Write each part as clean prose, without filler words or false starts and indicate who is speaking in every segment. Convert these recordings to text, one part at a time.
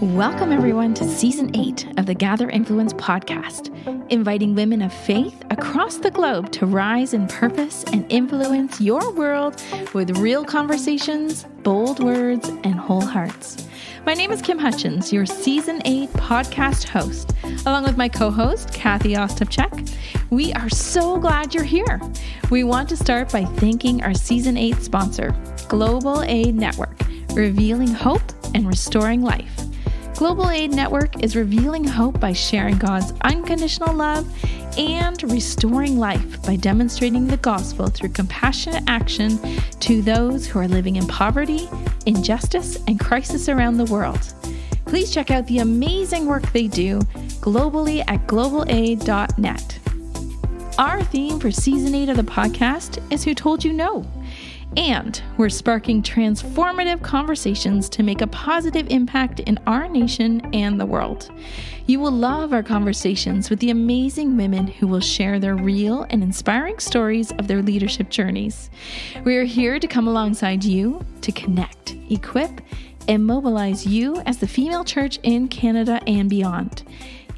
Speaker 1: Welcome, everyone, to Season 8 of the Gather Influence podcast, inviting women of faith across the globe to rise in purpose and influence your world with real conversations, bold words, and whole hearts. My name is Kim Hutchins, your Season 8 podcast host, along with my co-host, Cathie Ostapchuk. We are so glad you're here. We want to start by thanking our Season 8 sponsor, Global Aid Network, revealing hope and restoring life. Global Aid Network is revealing hope by sharing God's unconditional love and restoring life by demonstrating the gospel through compassionate action to those who are living in poverty, injustice, and crisis around the world. Please check out the amazing work they do globally at globalaid.net. Our theme for Season 8 of the podcast is Who Told You No? And we're sparking transformative conversations to make a positive impact in our nation and the world. You will love our conversations with the amazing women who will share their real and inspiring stories of their leadership journeys. We are here to come alongside you to connect, equip, and mobilize you as the female church in Canada and beyond.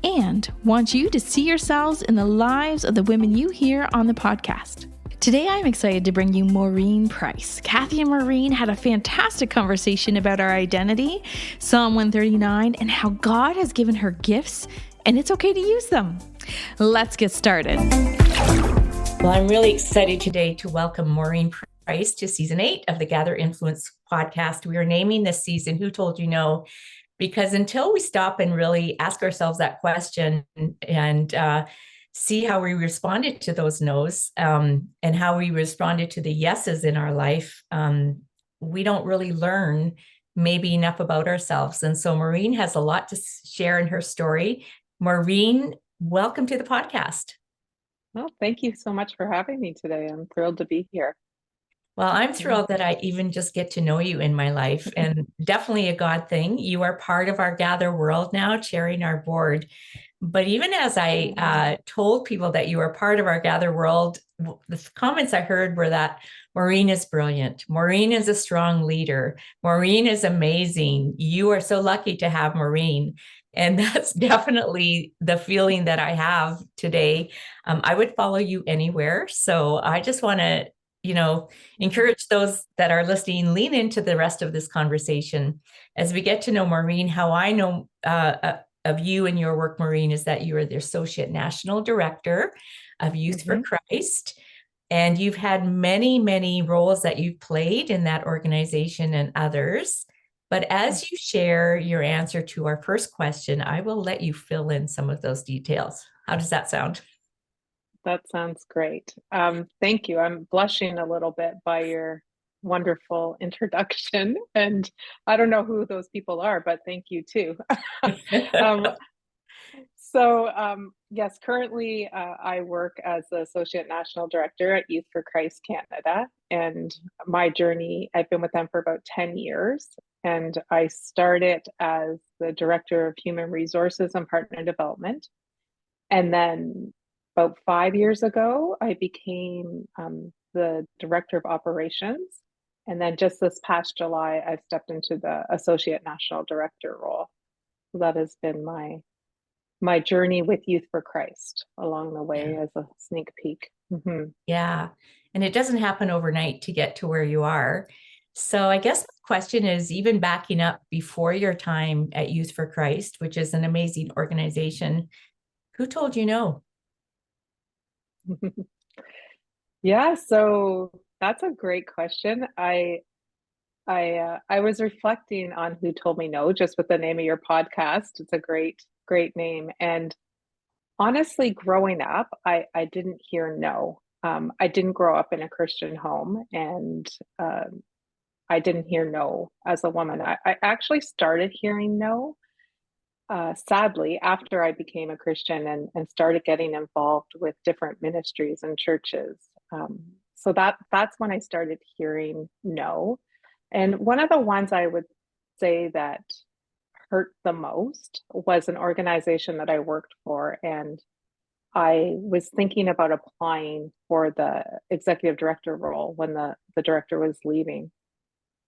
Speaker 1: And want you to see yourselves in the lives of the women you hear on the podcast. Today, I'm excited to bring you Maureen Pryce. Cathie and Maureen had a fantastic conversation about our identity, Psalm 139, and how God has given her gifts, and it's okay to use them. Let's get started.
Speaker 2: Well, I'm really excited today to welcome Maureen Pryce to Season 8 of the Gather Influence podcast. We are naming this season, Who Told You No? Because until we stop and really ask ourselves that question and see how we responded to those no's and how we responded to the yeses in our life, we don't really learn maybe enough about ourselves. And so Maureen has a lot to share in her story. Maureen, welcome to the podcast.
Speaker 3: Well, thank you so much for having me today. I'm thrilled to be here.
Speaker 2: Well, I'm thrilled that I even just get to know you in my life, and definitely a God thing. You are part of our Gather world now, chairing our board. But even as I told people that you are part of our Gather world, the comments I heard were that Maureen is brilliant. Maureen is a strong leader. Maureen is amazing. You are so lucky to have Maureen. And that's definitely the feeling that I have today. I would follow you anywhere. So I just want to, encourage those that are listening, lean into the rest of this conversation as we get to know Maureen. How I know of you and your work, Maureen, is that you are the Associate National Director of Youth for Christ. And you've had many, many roles that you've played in that organization and others. But as you share your answer to our first question, I will let you fill in some of those details. How does that sound?
Speaker 3: That sounds great. Thank you. I'm blushing a little bit by your wonderful introduction. And I don't know who those people are, but thank you too. Yes, currently I work as the Associate National Director at Youth for Christ Canada. And my journey, I've been with them for about 10 years. And I started as the Director of Human Resources and Partner Development. And then about 5 years ago, I became the Director of Operations. And then just this past July, I stepped into the Associate National Director role. So that has been my journey with Youth for Christ along the way as a sneak peek. Mm-hmm.
Speaker 2: Yeah. And it doesn't happen overnight to get to where you are. So I guess the question is, even backing up before your time at Youth for Christ, which is an amazing organization, who told you no?
Speaker 3: Yeah, so that's a great question. I was reflecting on who told me no, just with the name of your podcast. It's a great name. And honestly, growing up, I didn't hear no. I didn't grow up in a Christian home, and I didn't hear no as a woman. I actually started hearing no, sadly, after I became a Christian and started getting involved with different ministries and churches. So that's when I started hearing no. And one of the ones I would say that hurt the most was an organization that I worked for, and I was thinking about applying for the executive director role when the director was leaving.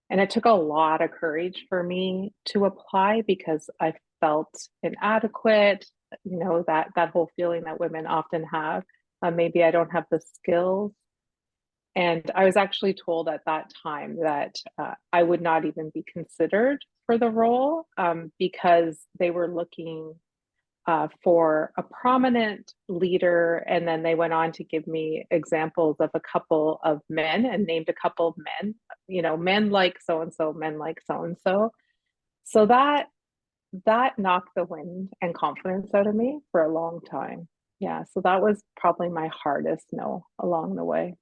Speaker 3: And it took a lot of courage for me to apply because I felt inadequate, that whole feeling that women often have. Maybe I don't have the skills. And I was actually told at that time that I would not even be considered for the role because they were looking for a prominent leader. And then they went on to give me examples of a couple of men and named a couple of men, men like so and so, men like so and so. So that knocked the wind and confidence out of me for a long time. Yeah. So that was probably my hardest no along the way.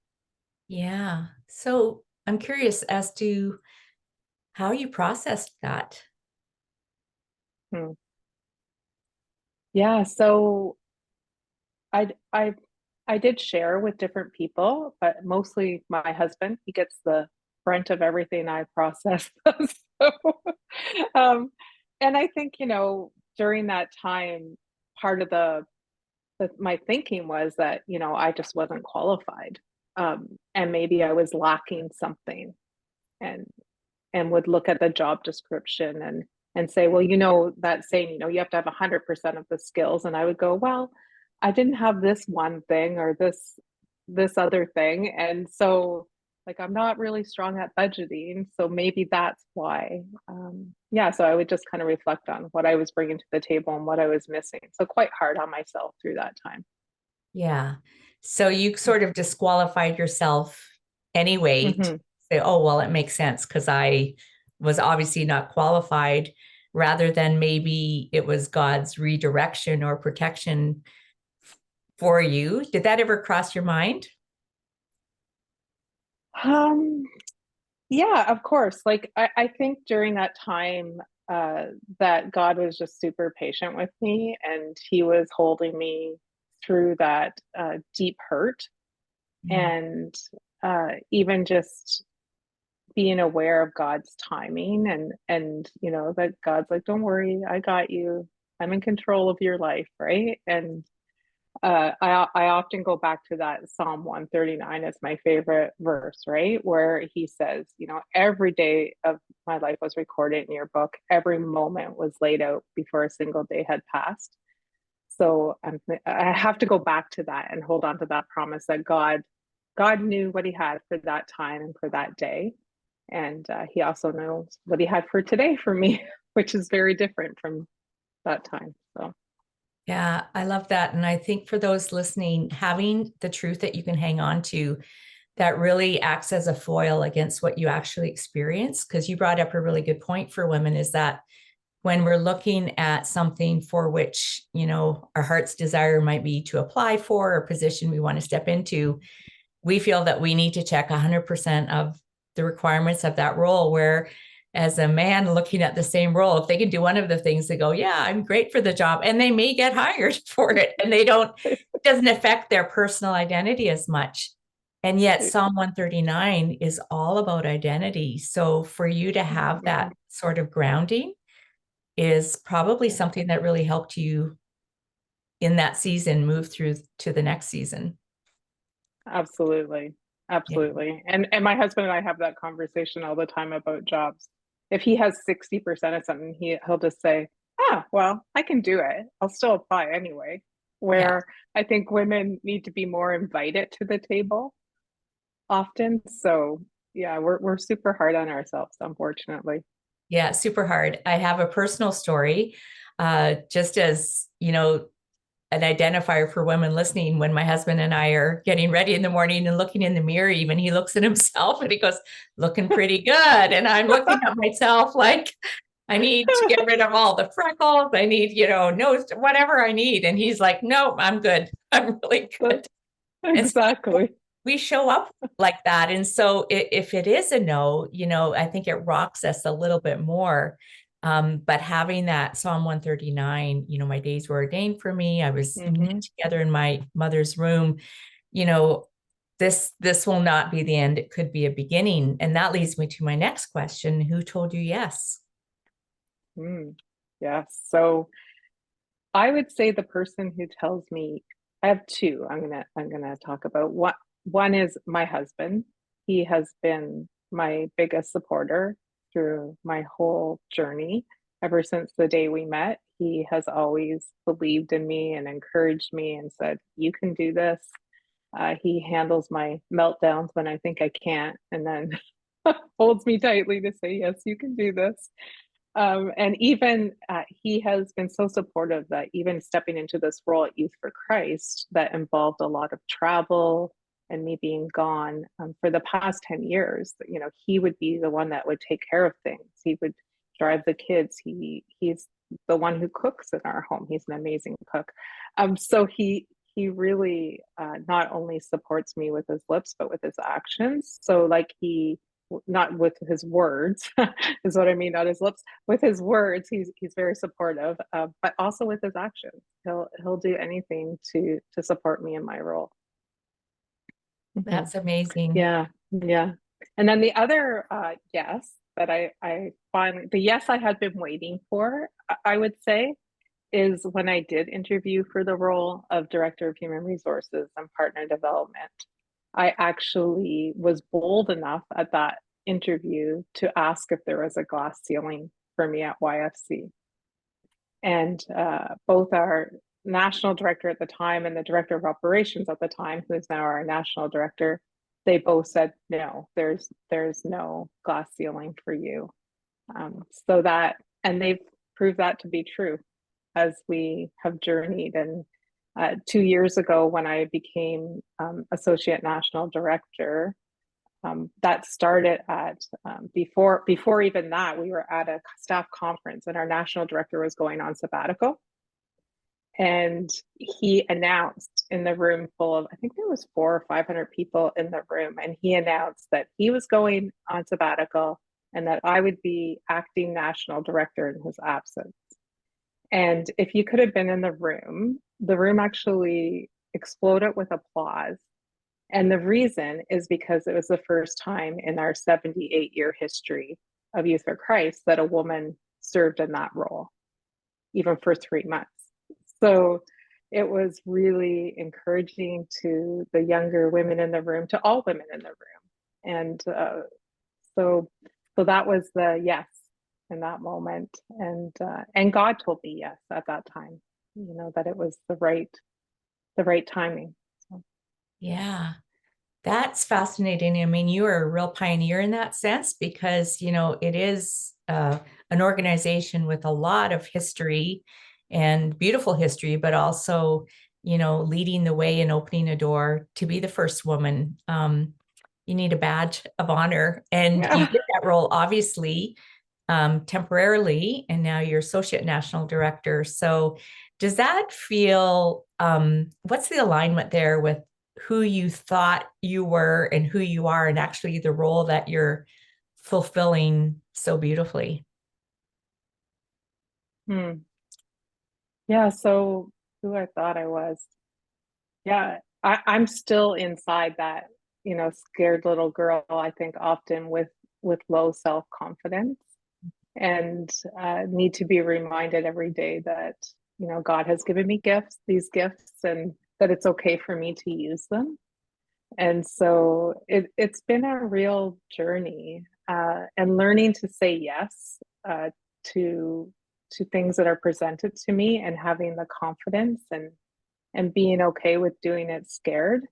Speaker 2: Yeah. So I'm curious as to how you processed that.
Speaker 3: Hmm. Yeah. So I did share with different people, but mostly my husband. He gets the brunt of everything I process. So, um, and I think, during that time, part of my thinking was that, I just wasn't qualified. And maybe I was lacking something and would look at the job description and say, well, that saying, you have to have 100% of the skills. And I would go, well, I didn't have this one thing or this other thing. And so like, I'm not really strong at budgeting. So maybe that's why. Yeah. So I would just kind of reflect on what I was bringing to the table and what I was missing. So quite hard on myself through that time.
Speaker 2: Yeah. So you sort of disqualified yourself anyway to say, oh, well, it makes sense because I was obviously not qualified, rather than maybe it was God's redirection or protection for you. Did that ever cross your mind?
Speaker 3: Yeah, of course. Like I think during that time that God was just super patient with me and he was holding me through that deep hurt
Speaker 2: Yeah.
Speaker 3: and even just being aware of God's timing and that God's like, don't worry, I got you. I'm in control of your life, right? And I often go back to that Psalm 139 as my favorite verse, right? Where he says, every day of my life was recorded in your book. Every moment was laid out before a single day had passed. So I have to go back to that and hold on to that promise that God knew what he had for that time and for that day. And he also knows what he had for today for me, which is very different from that time. So.
Speaker 2: Yeah, I love that. And I think for those listening, having the truth that you can hang on to that really acts as a foil against what you actually experience. Because you brought up a really good point for women is that when we're looking at something for which, our heart's desire might be to apply for a position we want to step into, we feel that we need to check 100% of the requirements of that role, where as a man looking at the same role, if they can do one of the things, they go, yeah, I'm great for the job. And they may get hired for it. And it doesn't affect their personal identity as much. And yet Psalm 139 is all about identity. So for you to have that sort of grounding is probably something that really helped you in that season move through to the next season.
Speaker 3: Absolutely. Absolutely.
Speaker 2: Yeah.
Speaker 3: And my husband and I have that conversation all the time about jobs. If he has 60% of something, he'll just say, well, I can do it. I'll still apply anyway. Where I think women need to be more invited to the table often. So yeah, we're super hard on ourselves, unfortunately.
Speaker 2: Yeah, super hard. I have a personal story, just as, an identifier for women listening. When my husband and I are getting ready in the morning and looking in the mirror, even he looks at himself and he goes, looking pretty good. And I'm looking at myself like, I need to get rid of all the freckles. I need, nose, whatever I need. And he's like, no, I'm good. I'm really good.
Speaker 3: Exactly.
Speaker 2: We show up like that. And so if it is a no, I think it rocks us a little bit more. But having that Psalm 139, my days were ordained for me. I was together in my mother's room. This will not be the end. It could be a beginning. And that leads me to my next question. Who told you yes?
Speaker 3: Yes. So I would say the person who tells me, I have two I'm gonna talk about. One is my husband. He has been my biggest supporter through my whole journey. Ever since the day we met, he has always believed in me and encouraged me and said, "You can do this." He handles my meltdowns when I think I can't, and then holds me tightly to say, "Yes, you can do this." And even he has been so supportive that even stepping into this role at Youth for Christ that involved a lot of travel and me being gone for the past 10 years, he would be the one that would take care of things. He would drive the kids. He's the one who cooks in our home. He's an amazing cook. So he really not only supports me with his lips, but with his actions. So like not with his words is what I mean, not his lips, with his words, he's very supportive, but also with his actions. He'll do anything to support me in my role.
Speaker 2: That's amazing.
Speaker 3: Yeah. And then the other yes that I finally, the yes I had been waiting for, I would say, is when I did interview for the role of Director of Human Resources and Partner Development. I actually was bold enough at that interview to ask if there was a glass ceiling for me at YFC. And both our national director at the time and the director of operations at the time, who's now our national director, they both said, no, there's no glass ceiling for you. And they've proved that to be true as we have journeyed. And 2 years ago, when I became associate national director, that started at before even that, we were at a staff conference and our national director was going on sabbatical. And he announced in the room full of, I think there was 400 or 500 people in the room, and he announced that he was going on sabbatical and that I would be acting national director in his absence. And if you could have been in the room actually exploded with applause. And the reason is because it was the first time in our 78-year history of Youth for Christ that a woman served in that role, even for 3 months. So it was really encouraging to the younger women in the room, to all women in the room. And so that was the yes in that moment. And God told me yes at that time, that it was the right timing. So.
Speaker 2: Yeah, that's fascinating. I mean, you are a real pioneer in that sense because, it is an organization with a lot of history and beautiful history, but also, leading the way and opening a door to be the first woman. You need a badge of honor, and you did that role, obviously, temporarily, and now you're associate national director. So does that feel, what's the alignment there with who you thought you were and who you are, and actually the role that you're fulfilling so beautifully?
Speaker 3: Yeah, so who I thought I was. Yeah, I'm still inside that, scared little girl, I think often with low self-confidence, and need to be reminded every day that, God has given me these gifts, and that it's okay for me to use them. And so it's been a real journey, and learning to say yes to things that are presented to me, and having the confidence and being okay with doing it scared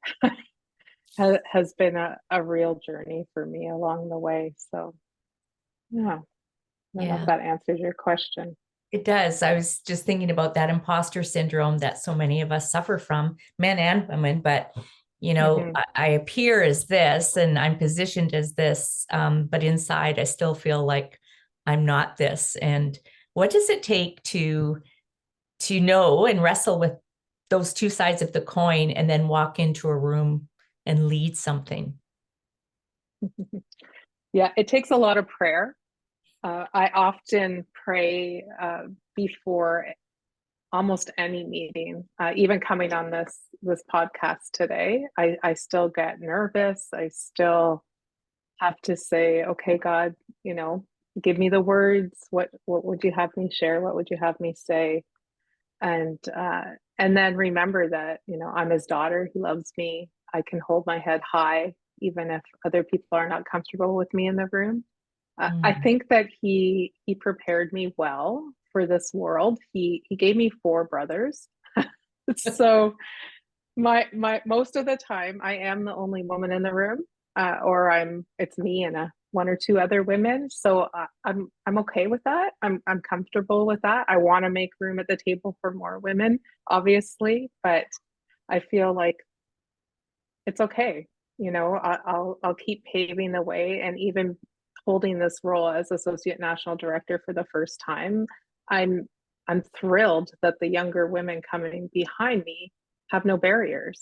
Speaker 3: has been a real journey for me along the way. So yeah, I don't know if that answers your question.
Speaker 2: It does. I was just thinking about that imposter syndrome that so many of us suffer from, men and women, but I appear as this and I'm positioned as this, but inside I still feel like I'm not this. And what does it take to know and wrestle with those two sides of the coin and then walk into a room and lead something?
Speaker 3: Yeah, it takes a lot of prayer. I often pray before almost any meeting, even coming on this podcast today. I still get nervous. I still have to say, okay, God, give me the words. What would you have me share? What would you have me say? And then remember that, I'm his daughter. He loves me. I can hold my head high, even if other people are not comfortable with me in the room. I think that he prepared me well for this world. He gave me four brothers. So my most of the time I am the only woman in the room, or it's me and one or two other women. So I'm okay with that. I'm comfortable with that. I want to make room at the table for more women, obviously, but I feel like it's okay. I'll keep paving the way, and even holding this role as associate national director for the first time, I'm thrilled that the younger women coming behind me have no barriers,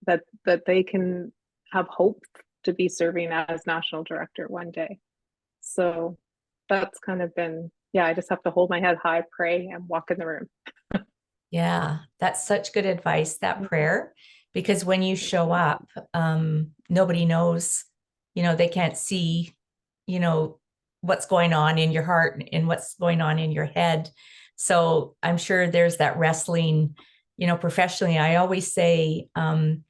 Speaker 3: that they can have hope to be serving as national director one day. So that's kind of been, yeah, I just have to hold my head high, pray, and walk in the room.
Speaker 2: Yeah, that's such good advice, that prayer, because when you show up, nobody knows, they can't see, what's going on in your heart and what's going on in your head. So I'm sure there's that wrestling, professionally. I always say, when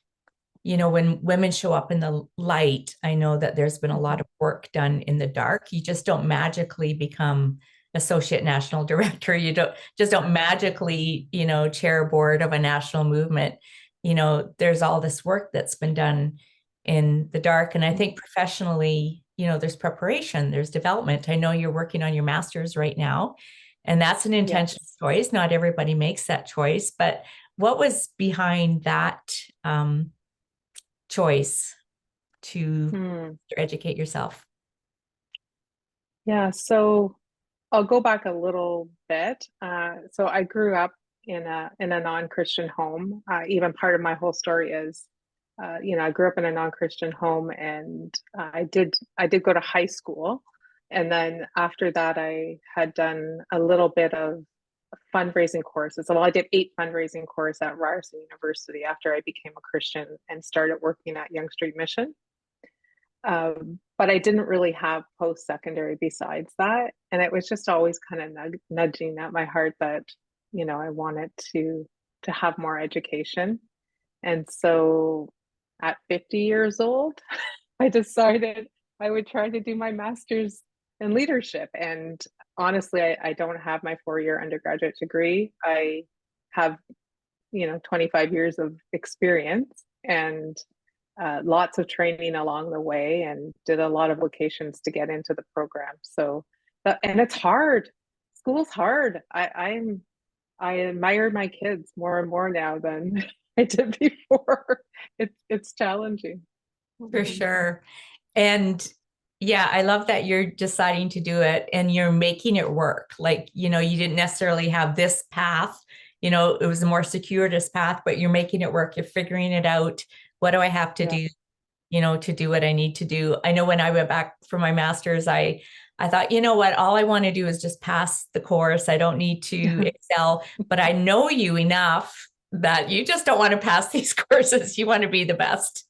Speaker 2: women show up in the light, I know that there's been a lot of work done in the dark. You just don't magically become associate national director. You don't magically, chair a board of a national movement. There's all this work that's been done in the dark. And I think professionally, there's preparation, there's development. I know you're working on your master's right now, and that's an intentional choice. Not everybody makes that choice, but what was behind that choice to educate yourself?
Speaker 3: Yeah, so I'll go back a little bit. So I grew up in a non-Christian home. Even part of my whole story is, I grew up in a non-Christian home, and I did go to high school, and then after that, I had done a little bit of fundraising courses. Well, I did 8 fundraising courses at Ryerson University after I became a Christian and started working at Yonge Street Mission. But I didn't really have post-secondary besides that. And it was just always kind of nudging at my heart that, I wanted to have more education. And so at 50 years old, I decided I would try to do my master's in leadership. And honestly, I don't have my 4-year undergraduate degree. I have, 25 years of experience, and lots of training along the way, and did a lot of vocations to get into the program. So, and it's hard. School's hard. I admire my kids more and more now than I did before. It's challenging.
Speaker 2: For sure. And yeah, I love that you're deciding to do it and you're making it work. Like, you didn't necessarily have this path, it was a more circuitous path, but you're making it work. You're figuring it out. What do I have to do, to do what I need to do? I know when I went back for my master's, I thought, you know what, all I want to do is just pass the course. I don't need to excel, but I know you enough that you just don't want to pass these courses. You want to be the best.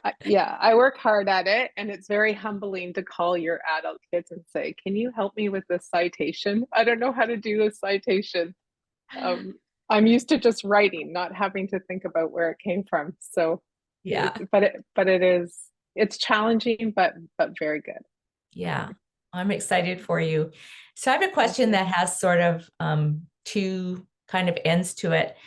Speaker 3: I work hard at it, and it's very humbling to call your adult kids and say, can you help me with this citation? I don't know how to do this citation. I'm used to just writing, not having to think about where it came from. So
Speaker 2: yeah,
Speaker 3: it's challenging, but very good.
Speaker 2: Yeah, I'm excited for you. So I have a question that has sort of two kind of ends to it.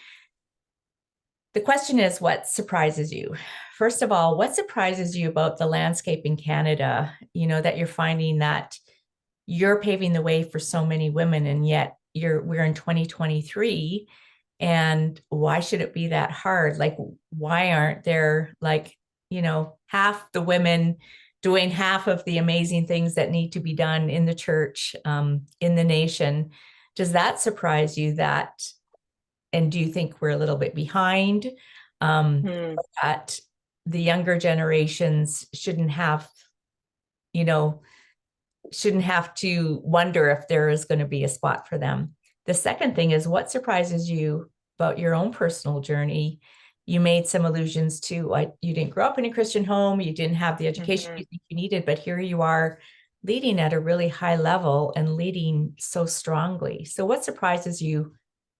Speaker 2: The question is, what surprises you? First of all, what surprises you about the landscape in Canada, that you're finding that you're paving the way for so many women, and yet we're in 2023, and why should it be that hard? Like, why aren't there half the women doing half of the amazing things that need to be done in the church, in the nation? Does that surprise you and do you think we're a little bit behind, that the younger generations shouldn't have to wonder if there is going to be a spot for them? The second thing is, what surprises you about your own personal journey? You made some allusions to, you didn't grow up in a Christian home, you didn't have the education you think you needed, but here you are leading at a really high level and leading so strongly. So what surprises you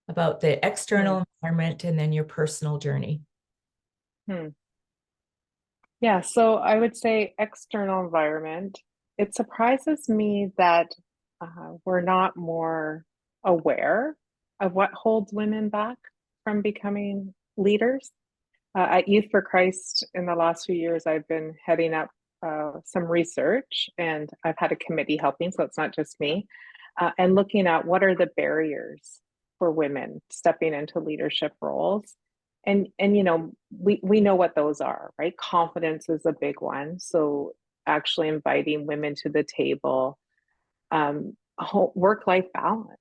Speaker 2: about the external environment and then your personal journey?
Speaker 3: Yeah, so I would say external environment. it surprises me that we're not more aware of what holds women back from becoming leaders. At Youth for Christ, in the last few years, I've been heading up some research, and I've had a committee helping, so it's not just me, and looking at what are the barriers for women stepping into leadership roles. And we know what those are, right? Confidence is a big one. So actually inviting women to the table, work-life balance,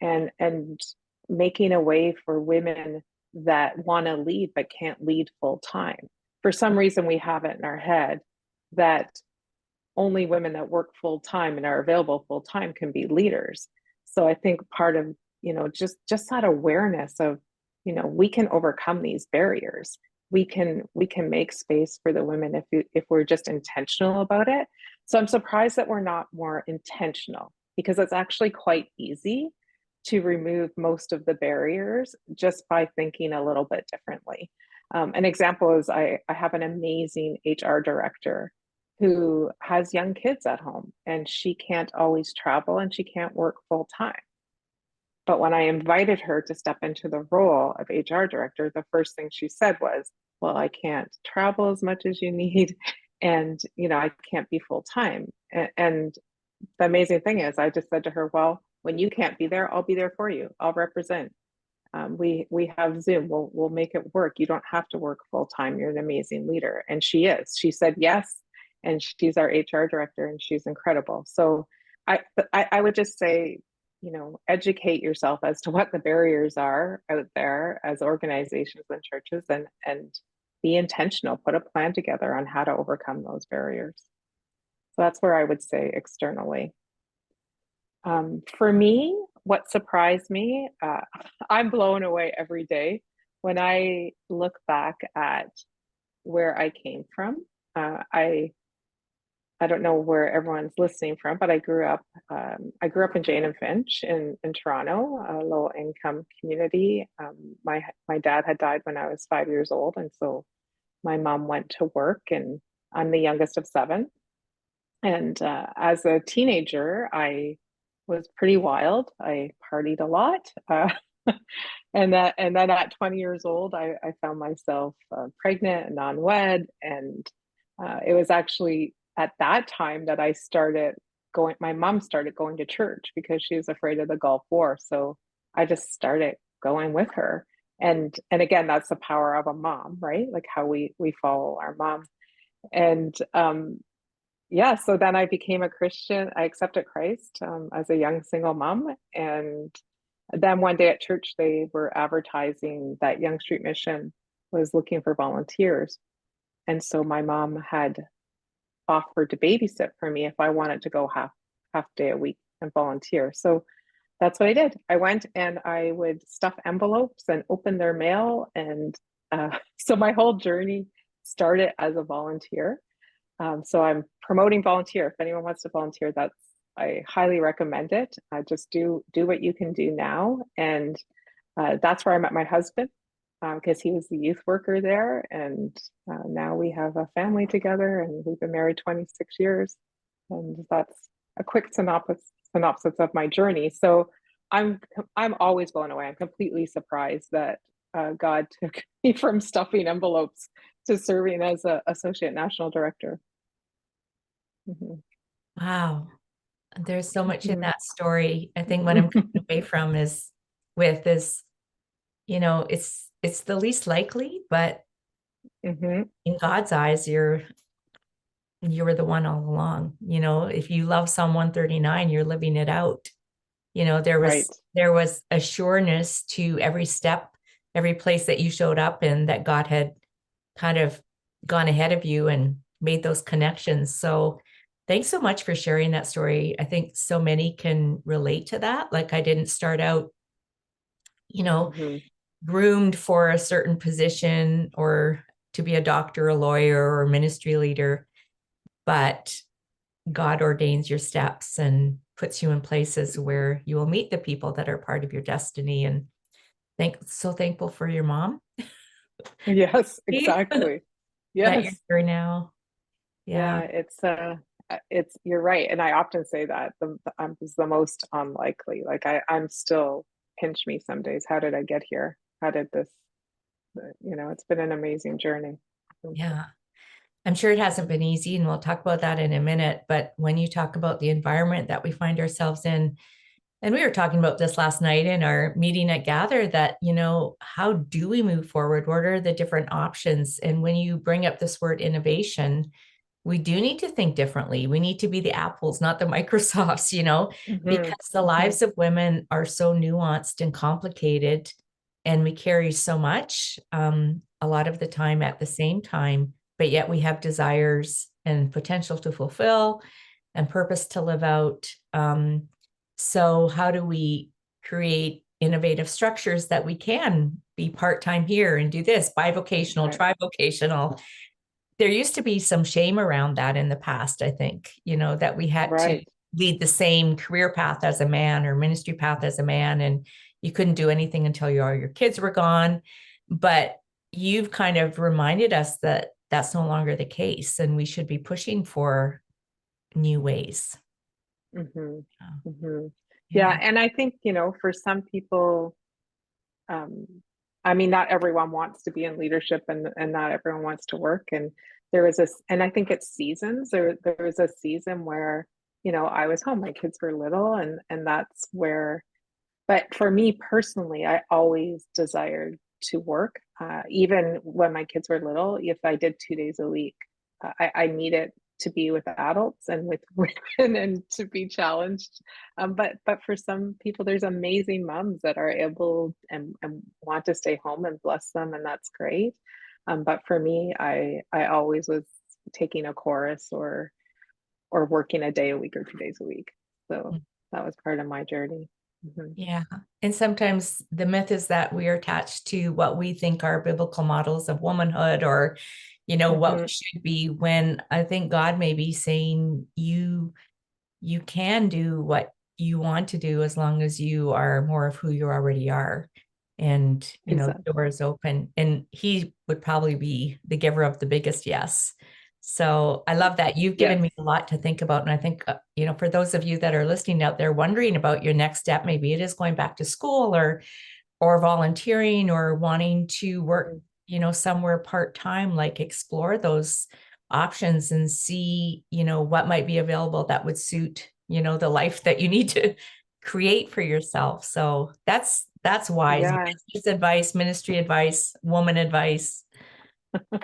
Speaker 3: and making a way for women that want to lead but can't lead full time. For some reason, we have it in our head that only women that work full time and are available full time can be leaders. So I think part of, just that awareness of, we can overcome these barriers. We can make space for the women if we're just intentional about it. So I'm surprised that we're not more intentional, because it's actually quite easy to remove most of the barriers just by thinking a little bit differently. An example is I have an amazing HR director who has young kids at home, and she can't always travel and she can't work full time. But when I invited her to step into the role of HR director, the first thing she said was, well, I can't travel as much as you need, and I can't be full time. And the amazing thing is, I just said to her, well, when you can't be there, I'll be there for you. I'll represent. We have Zoom. We'll make it work. You don't have to work full time. You're an amazing leader. And she is. She said yes, and she's our HR director, and she's incredible. So I would just say, educate yourself as to what the barriers are out there as organizations and churches, and be intentional. Put a plan together on how to overcome those barriers. So that's where I would say externally. For me, what surprised me, I'm blown away every day when I look back at where I came from. I don't know where everyone's listening from, but I grew up in Jane and Finch in Toronto, a low income community. My dad had died when I was 5 years old, and so my mom went to work, and I'm the youngest of seven. And as a teenager, I was pretty wild. I partied a lot. And then at 20 years old, I found myself pregnant and non-wed. And it was actually at that time that my mom started going to church because she was afraid of the Gulf War. So I just started going with her. And again, that's the power of a mom, right? Like how we follow our mom. And yeah, so then I became a Christian. I accepted Christ as a young single mom. And then one day at church, they were advertising that Young Street Mission was looking for volunteers. And so my mom had offered to babysit for me if I wanted to go half day a week and volunteer. So that's what I did. I went and I would stuff envelopes and open their mail. And so my whole journey started as a volunteer. So I'm promoting volunteer. If anyone wants to volunteer, I highly recommend it. Just do what you can do now. And that's where I met my husband, because he was the youth worker there. And now we have a family together, and we've been married 26 years. And that's a quick synopsis of my journey. So I'm always blown away. I'm completely surprised that God took me from stuffing envelopes to serving as an associate national director. Mm-hmm.
Speaker 2: Wow. There's so much in that story. I think what I'm coming away from is, it's the least likely, but in God's eyes, you were the one all along. If you love Psalm 139, you're living it out. There was a sureness to every step, every place that you showed up in, that God had kind of gone ahead of you and made those connections. So thanks so much for sharing that story. I think so many can relate to that. Like, I didn't start out, groomed for a certain position or to be a doctor, a lawyer, or a ministry leader, but God ordains your steps and puts you in places where you will meet the people that are part of your destiny. And so thankful for your mom.
Speaker 3: Yes, exactly. Yes.
Speaker 2: That you're here now.
Speaker 3: Yeah, you're right. And I often say that I'm the most unlikely. Like I'm still pinch me some days. How did I get here? How did this, it's been an amazing journey.
Speaker 2: Yeah. I'm sure it hasn't been easy, and we'll talk about that in a minute. But when you talk about the environment that we find ourselves in, and we were talking about this last night in our meeting at Gather, that, how do we move forward? What are the different options? And when you bring up this word innovation, we do need to think differently. We need to be the Apples, not the Microsofts, because the lives of women are so nuanced and complicated, and we carry so much a lot of the time at the same time, but yet we have desires and potential to fulfill and purpose to live out. So how do we create innovative structures that we can be part-time here and do this, bivocational, trivocational? There used to be some shame around that in the past, I think, that we had to lead the same career path as a man or ministry path as a man, and you couldn't do anything until all your kids were gone. But you've kind of reminded us that that's no longer the case, and we should be pushing for new ways.
Speaker 3: Yeah. And I think, for some people, not everyone wants to be in leadership, and not everyone wants to work. And and I think it's seasons. There was a season where, I was home, my kids were little, and that's where, but for me personally, I always desired to work. Even when my kids were little, if I did 2 days a week, I needed to be with adults and with women and to be challenged. But for some people, there's amazing moms that are able and want to stay home, and bless them, and that's great. But for me, I always was taking a chorus or working a day a week or 2 days a week. So that was part of my journey.
Speaker 2: Yeah. And sometimes the myth is that we are attached to what we think are biblical models of womanhood, or what we should be, when I think God may be saying you can do what you want to do as long as you are more of who you already are. And,
Speaker 3: Exactly.
Speaker 2: the door is open, and he would probably be the giver of the biggest yes. So I love that. You've given me a lot to think about. And I think, for those of you that are listening out there wondering about your next step, maybe it is going back to school or volunteering or wanting to work, somewhere part-time, like explore those options and see, what might be available that would suit, the life that you need to create for yourself. So that's wise.
Speaker 3: Yeah.
Speaker 2: Business advice, ministry advice, woman advice.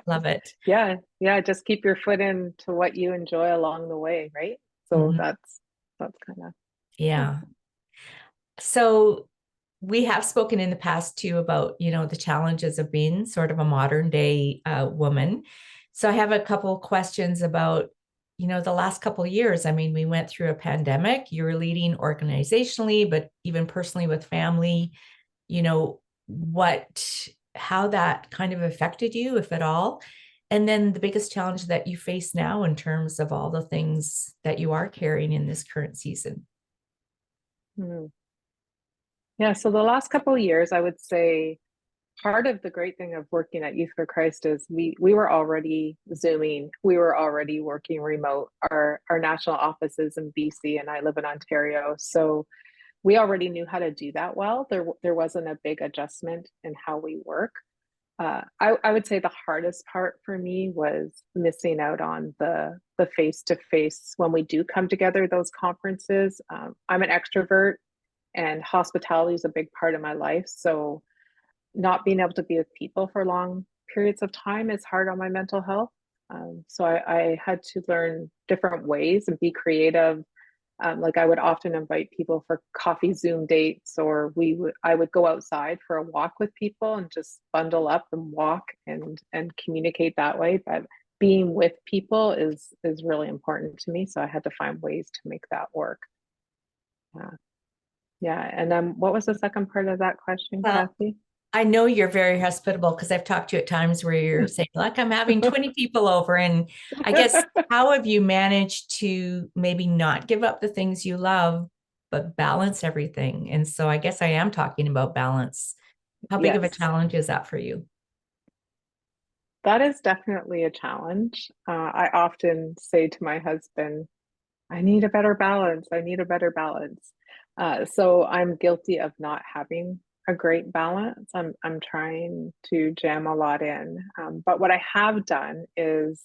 Speaker 2: Love it.
Speaker 3: Yeah. Just keep your foot into what you enjoy along the way, right? So that's kind of.
Speaker 2: Yeah. So we have spoken in the past too about, the challenges of being sort of a modern day woman. So I have a couple of questions about, the last couple of years. I mean, we went through a pandemic. You were leading organizationally, but even personally with family, how that kind of affected you, if at all. And then the biggest challenge that you face now in terms of all the things that you are carrying in this current season.
Speaker 3: Yeah, so the last couple of years, I would say part of the great thing of working at Youth for Christ is we were already Zooming. We were already working remote. Our national office is in BC, and I live in Ontario. So we already knew how to do that well. There wasn't a big adjustment in how we work. I would say the hardest part for me was missing out on the face-to-face when we do come together, those conferences. I'm an extrovert, and hospitality is a big part of my life. So not being able to be with people for long periods of time is hard on my mental health. So I had to learn different ways and be creative. Like I would often invite people for coffee Zoom dates, or I would go outside for a walk with people and just bundle up and walk and communicate that way. But being with people is really important to me. So I had to find ways to make that work. Yeah. And then what was the second part of that question, Cathie?
Speaker 2: I know you're very hospitable, because I've talked to you at times where you're saying, like, I'm having 20 people over. And I guess, how have you managed to maybe not give up the things you love, but balance everything? And so I guess I am talking about balance. How big of a challenge is that for you?
Speaker 3: That is definitely a challenge. I often say to my husband, I need a better balance. I need a better balance. So I'm guilty of not having a great balance. I'm trying to jam a lot in. But what I have done is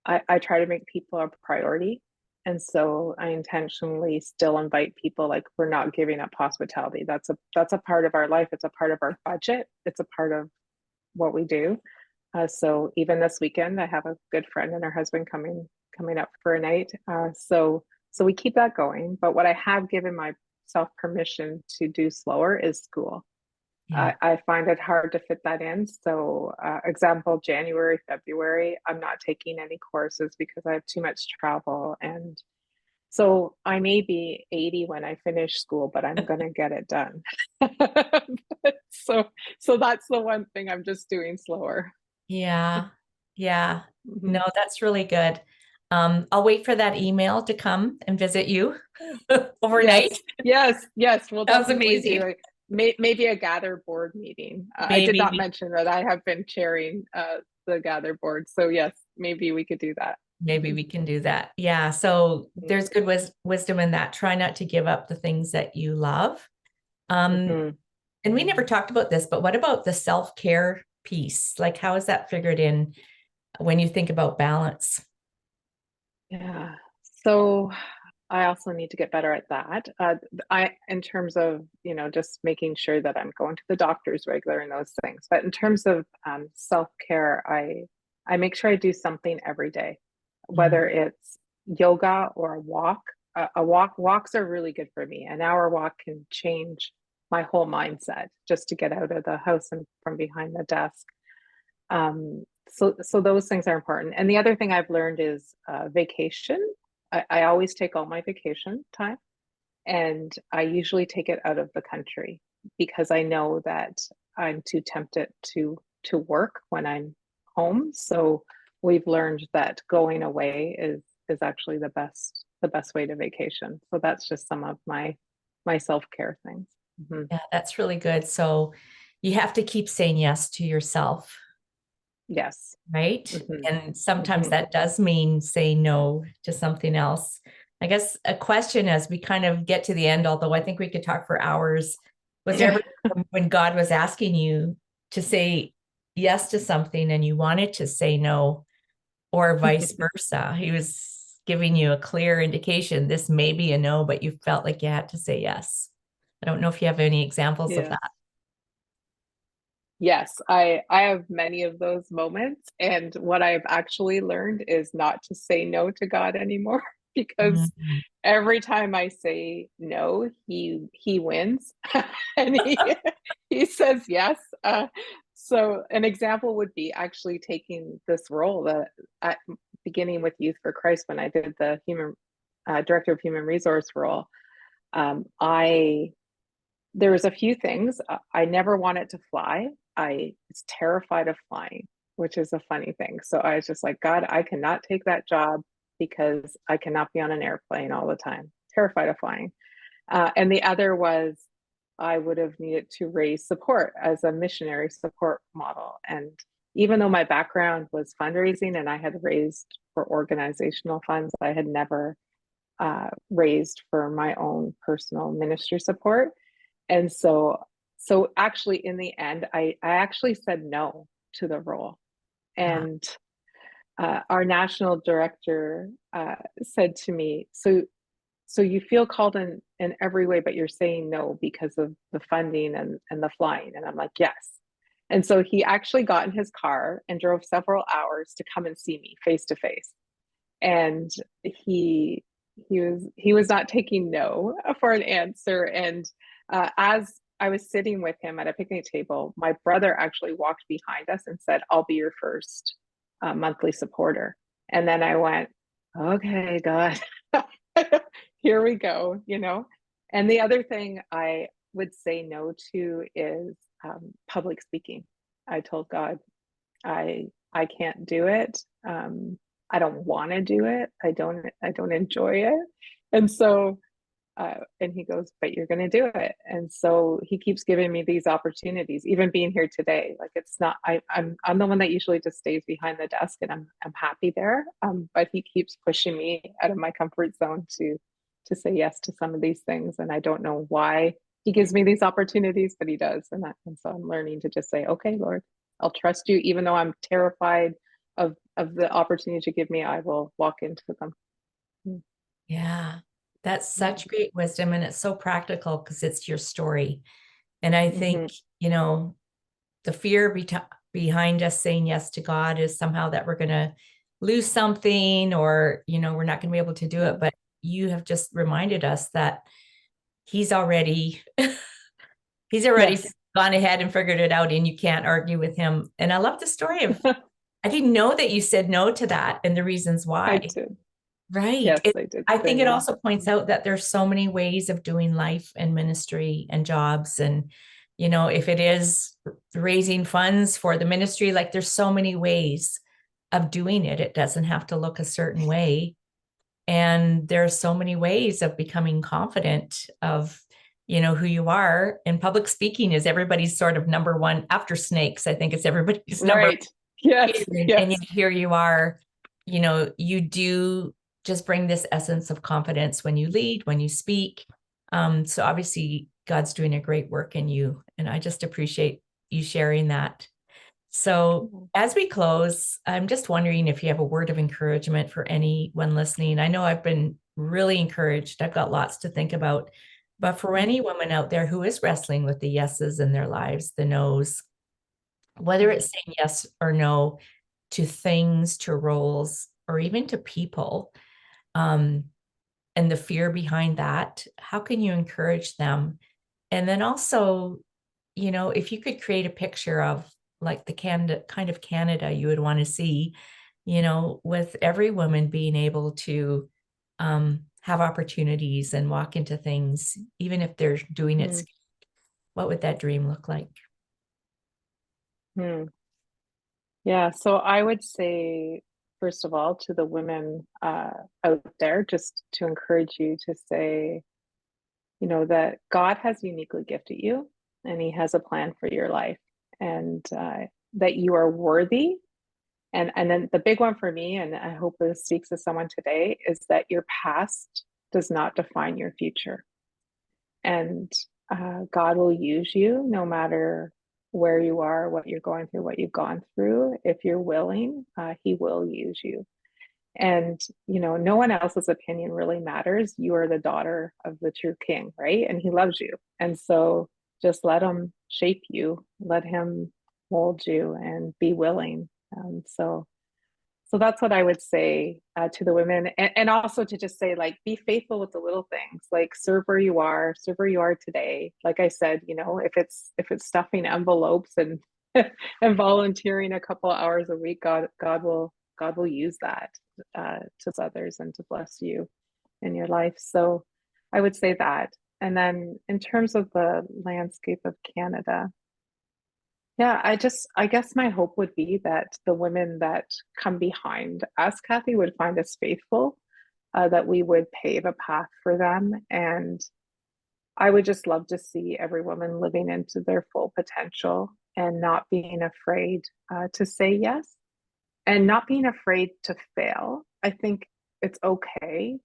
Speaker 3: I try to make people a priority. And so I intentionally still invite people, like we're not giving up hospitality. That's a part of our life. It's a part of our budget. It's a part of what we do. So even this weekend, I have a good friend and her husband coming up for a night. So we keep that going. But what I have given myself permission to do slower is school.
Speaker 2: Yeah.
Speaker 3: I find it hard to fit that in. So, example, January, February, I'm not taking any courses because I have too much travel. And so I may be 80 when I finish school, but I'm going to get it done. So that's the one thing I'm just doing slower.
Speaker 2: Yeah. Yeah.
Speaker 3: Mhm.
Speaker 2: No, that's really good. I'll wait for that email to come and visit you overnight.
Speaker 3: Yes. We'll
Speaker 2: That was
Speaker 3: definitely
Speaker 2: amazing.
Speaker 3: do maybe a gather board meeting. I did not
Speaker 2: Maybe,
Speaker 3: mention that I have been chairing the gather board. So yes, maybe we could do that.
Speaker 2: maybe we can do that. Yeah. So there's good wisdom in that. Try not to give up the things that you love.
Speaker 3: Mm-hmm.
Speaker 2: And we never talked about this, but what about the self-care piece? Like, how is that figured in when you think about balance?
Speaker 3: Yeah. So I also need to get better at that. In terms of, just making sure that I'm going to the doctors regular and those things. But in terms of self-care, I make sure I do something every day, whether it's yoga or a walk. Walks are really good for me. An hour walk can change my whole mindset just to get out of the house and from behind the desk. So those things are important. And the other thing I've learned is vacation. I always take all my vacation time, and I usually take it out of the country because I know that I'm too tempted to work when I'm home. So we've learned that going away is actually the best way to vacation. So that's just some of my self-care things. Mm-hmm.
Speaker 2: Yeah, that's really good. So you have to keep saying yes to yourself,
Speaker 3: Yes.
Speaker 2: right?
Speaker 3: Mm-hmm.
Speaker 2: And sometimes
Speaker 3: Mm-hmm.
Speaker 2: that does mean saying no to something else. I guess a question as we kind of get to the end, although I think we could talk for hours, was there
Speaker 3: Yeah.
Speaker 2: ever when God was asking you to say yes to something and you wanted to say no, or vice versa? He was giving you a clear indication this may be a no, but you felt like you had to say yes. I don't know if you have any examples of
Speaker 3: Yeah.
Speaker 2: that.
Speaker 3: Yes, I have many of those moments, and what I've actually learned is not to say no to God anymore because
Speaker 2: Mhm.
Speaker 3: every time I say no, he wins and he says yes. So an example would be actually taking this role that at beginning with Youth for Christ when I did the human director of human resource role. I There was a few things. I never wanted to fly. I was terrified of flying, which is a funny thing. So I was just like, God, I cannot take that job because I cannot be on an airplane all the time. Terrified of flying. And the other was I would have needed to raise support as a missionary support model. And even though my background was fundraising and I had raised for organizational funds, I had never raised for my own personal ministry support. And so actually in the end, I actually said no to the role.
Speaker 2: Ah,
Speaker 3: And our national director said to me, so you feel called in every way, but you're saying no because of the funding and the flying. And I'm like, yes. And so he actually got in his car and drove several hours to come and see me face to face. And he was not taking no for an answer. And as I was sitting with him at a picnic table, my brother actually walked behind us and said, "I'll be your first monthly supporter." And then I went, "Okay, God, here we go." And the other thing I would say no to is public speaking. I told God, I can't do it. I don't want to do it. I don't enjoy it. And so And he goes, but you're going to do it. And so he keeps giving me these opportunities, even being here today. Like, it's not, I'm the one that usually just stays behind the desk, and I'm happy there. But he keeps pushing me out of my comfort zone to say yes to some of these things. And I don't know why he gives me these opportunities, but he does. And so I'm learning to just say, okay, Lord, I'll trust you, even though I'm terrified of the opportunity to give me, I will walk into them.
Speaker 2: Yeah, that's such great wisdom. And it's so practical because it's your story. And I think, the fear behind us saying yes to God is somehow that we're going to lose something, or, we're not going to be able to do it. But you have just reminded us that he's already
Speaker 3: Yes.
Speaker 2: gone ahead and figured it out, and you can't argue with him. And I love the story of, I didn't know that you said no to that and the reasons why.
Speaker 3: I did.
Speaker 2: Right.
Speaker 3: Yes, I did.
Speaker 2: I think it also points out that there's so many ways of doing life and ministry and jobs. And, if it is raising funds for the ministry, like, there's so many ways of doing it. It doesn't have to look a certain way. And there's so many ways of becoming confident of, who you are. And public speaking is everybody's sort of number one after snakes. I think it's everybody's number
Speaker 3: right. Yes.
Speaker 2: one.
Speaker 3: Yes.
Speaker 2: And yet here you are, you do just bring this essence of confidence when you lead, when you speak. So obviously God's doing a great work in you. And I just appreciate you sharing that. So as we close, I'm just wondering if you have a word of encouragement for anyone listening. I know I've been really encouraged. I've got lots to think about. But for any woman out there who is wrestling with the yeses in their lives, the nos, whether it's saying yes or no to things, to roles, or even to people, and the fear behind that, how can you encourage them? And then also, if you could create a picture of, like, the kind of Canada you would want to see, with every woman being able to have opportunities and walk into things, even if they're doing it, what would that dream look like?
Speaker 3: Yeah, so I would say, first of all, to the women out there, just to encourage you to say, that God has uniquely gifted you, and he has a plan for your life, and that you are worthy. And then the big one for me, and I hope this speaks to someone today, is that your past does not define your future. And God will use you no matter where you are, what you're going through, what you've gone through. If you're willing, he will use you. And, no one else's opinion really matters. You are the daughter of the true king, right? And he loves you. And so just let him shape you, let him mold you, and be willing. So that's what I would say to the women, and also to just say, like, be faithful with the little things, like serve where you are today. Like I said, if it's stuffing envelopes and and volunteering a couple of hours a week, God will use that to others and to bless you in your life. So I would say that. And then in terms of the landscape of Canada, yeah, I guess my hope would be that the women that come behind us, Cathie, would find us faithful, that we would pave a path for them. And I would just love to see every woman living into their full potential and not being afraid to say yes, and not being afraid to fail. I think it's okay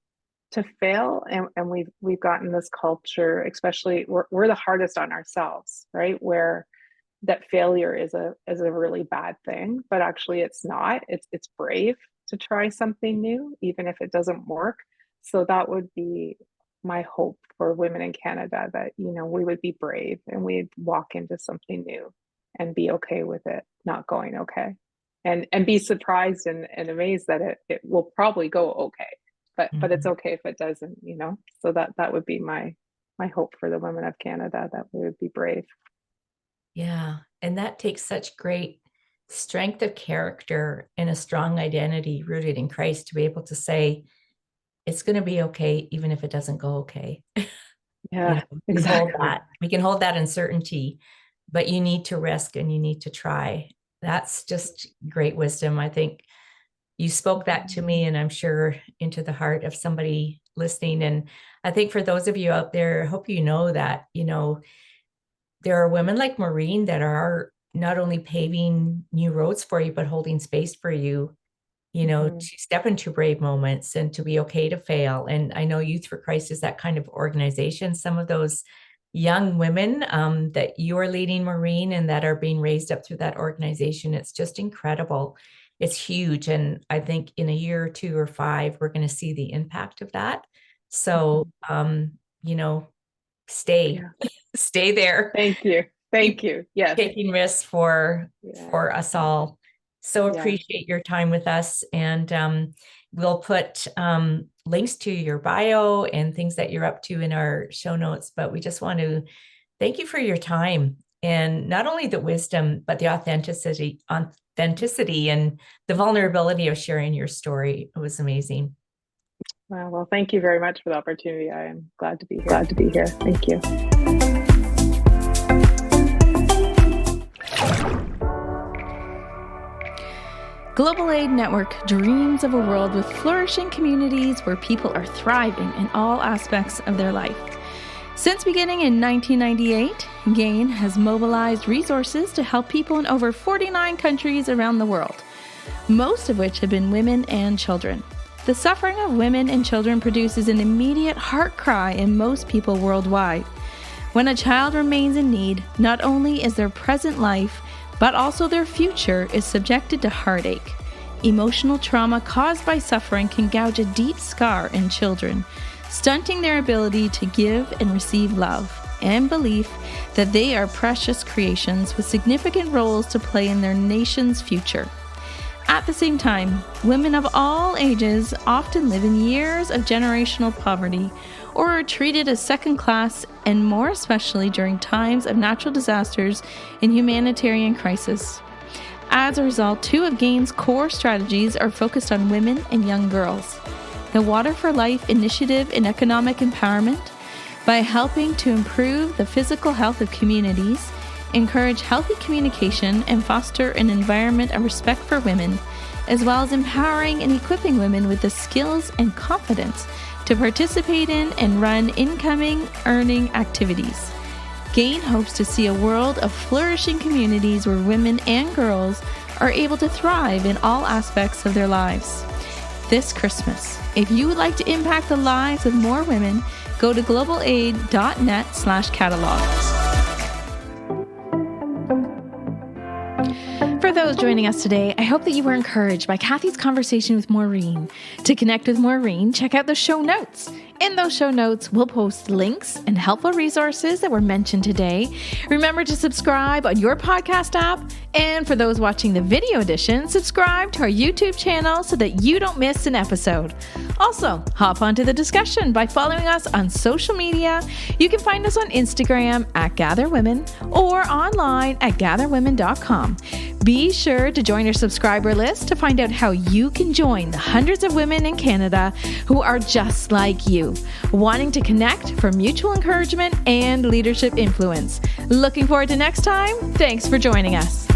Speaker 3: to fail, and we've gotten this culture, especially we're the hardest on ourselves, right? Where that failure is a really bad thing, but actually it's not. It's brave to try something new, even if it doesn't work. So that would be my hope for women in Canada, that we would be brave and we'd walk into something new and be okay with it not going okay, and be surprised and amazed that it will probably go okay, but it's okay if it doesn't. So that would be my hope for the women of Canada, that we would be brave.
Speaker 2: Yeah. And that takes such great strength of character and a strong identity rooted in Christ to be able to say, it's going to be okay, even if it doesn't go okay.
Speaker 3: Yeah, exactly.
Speaker 2: We can hold that uncertainty, but you need to risk and you need to try. That's just great wisdom. I think you spoke that to me, and I'm sure into the heart of somebody listening. And I think for those of you out there, I hope you know that, there are women like Maureen that are not only paving new roads for you, but holding space for you, to step into brave moments and to be okay to fail. And I know Youth for Christ is that kind of organization. Some of those young women that you are leading, Maureen, and that are being raised up through that organization, it's just incredible. It's huge. And I think in a year or 2 or 5, we're going to see the impact of that. So, stay there.
Speaker 3: Thank you. Thank you. Yes.
Speaker 2: Taking risks for us all. So appreciate your time with us. And we'll put links to your bio and things that you're up to in our show notes. But we just want to thank you for your time, and not only the wisdom, but the authenticity and the vulnerability of sharing your story. It was amazing.
Speaker 3: Well, thank you very much for the opportunity. I am glad to be here. Thank you.
Speaker 1: Global Aid Network dreams of a world with flourishing communities where people are thriving in all aspects of their life. Since beginning in 1998, GAIN has mobilized resources to help people in over 49 countries around the world, most of which have been women and children. The suffering of women and children produces an immediate heart cry in most people worldwide. When a child remains in need, not only is their present life, but also their future is subjected to heartache. Emotional trauma caused by suffering can gouge a deep scar in children, stunting their ability to give and receive love and belief that they are precious creations with significant roles to play in their nation's future. At the same time, women of all ages often live in years of generational poverty or are treated as second class, and more especially during times of natural disasters and humanitarian crisis. As a result, 2 of GAIN's core strategies are focused on women and young girls. The Water for Life Initiative and Economic Empowerment, by helping to improve the physical health of communities, encourage healthy communication, and foster an environment of respect for women, as well as empowering and equipping women with the skills and confidence to participate in and run incoming earning activities. GAIN hopes to see a world of flourishing communities where women and girls are able to thrive in all aspects of their lives. This Christmas, if you would like to impact the lives of more women, go to globalaid.net/catalog. For those joining us today, I hope that you were encouraged by Cathie's conversation with Maureen. To connect with Maureen, check out the show notes. In those show notes, we'll post links and helpful resources that were mentioned today. Remember to subscribe on your podcast app. And for those watching the video edition, subscribe to our YouTube channel so that you don't miss an episode. Also, hop onto the discussion by following us on social media. You can find us on Instagram at GatherWomen or online at gatherwomen.com. Be sure to join our subscriber list to find out how you can join the hundreds of women in Canada who are just like you, wanting to connect for mutual encouragement and leadership influence. Looking forward to next time. Thanks for joining us.